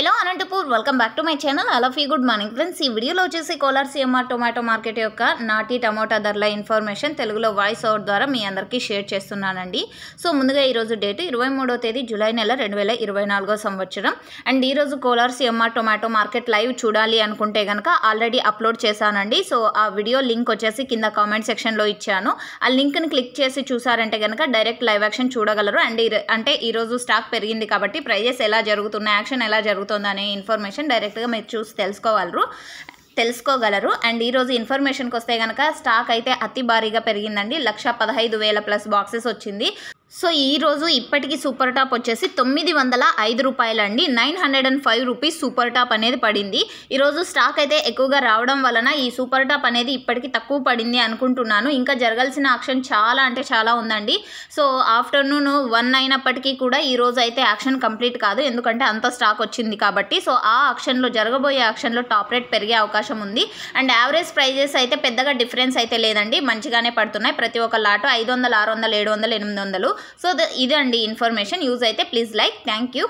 Hello Anantapur welcome back to my channel. All of you good morning friends. ఈ వీడియోలో వచ్చేసి Kolar CMR tomato market యొక్క నాటి టమోటా ధరల ఇన్ఫర్మేషన్ తెలుగులో వాయిస్ ఓవర్ ద్వారా మీ అందరికీ షేర్ చేస్తున్నానండి. సో ముందుగా ఈరోజు డేట్ 23వ తేదీ జూలై నెల 2024 సంవత్సరం. అండ్ ఈరోజు Kolar CMR tomato market live చూడాలి అనుకుంటే కనుక ఆల్రెడీ అప్లోడ్ చేశానండి. సో ఆ వీడియో లింక్ వచ్చేసి కింద కామెంట్ సెక్షన్లో ఇచ్చాను. ఆ లింక్ని క్లిక్ చేసి చూసారంటే కనుక డైరెక్ట్ లైవ్ యాక్షన్ చూడగలరు. అండ్ అంటే ఈరోజు స్టాక్ పెరిగింది కాబట్టి ప్రైజెస్ ఎలా జరుగుతున్నాయి, యాక్షన్ ఎలా జరుగుతుంది అనే ఇన్ఫర్మేషన్ డైరెక్ట్గా మీరు చూసి తెలుసుకోగలరు. అండ్ ఈరోజు ఇన్ఫర్మేషన్కి వస్తే కనుక స్టాక్ అయితే అతి భారీగా పెరిగిందండి. 1,15,000 ప్లస్ బాక్సెస్ వచ్చింది. సో ఈరోజు ఇప్పటికీ సూపర్ టాప్ వచ్చేసి 905 రూపాయలండి. 905 రూపీస్ సూపర్ టాప్ అనేది పడింది. ఈరోజు స్టాక్ అయితే ఎక్కువగా రావడం వలన ఈ సూపర్ టాప్ అనేది ఇప్పటికీ తక్కువ పడింది అనుకుంటున్నాను. ఇంకా జరగాల్సిన యాక్షన్ చాలా అంటే చాలా ఉందండి. సో ఆఫ్టర్నూన్ 1 అయినప్పటికీ కూడా ఈరోజు అయితే యాక్షన్ కంప్లీట్ కాదు, ఎందుకంటే అంత స్టాక్ వచ్చింది కాబట్టి. సో ఆ యాక్షన్లో జరగబోయే యాక్షన్లో టాప్ రేట్ పెరిగే అవకాశం ఉంది. అండ్ యావరేజ్ ప్రైజెస్ అయితే పెద్దగా డిఫరెన్స్ అయితే లేదండి, మంచిగానే పడుతున్నాయి. ప్రతి ఒక్క లాటు 500, 600, 700, 800. సో ఇదండి ఇన్ఫర్మేషన్. యూజ్ అయితే ప్లీజ్ లైక్. Thank you.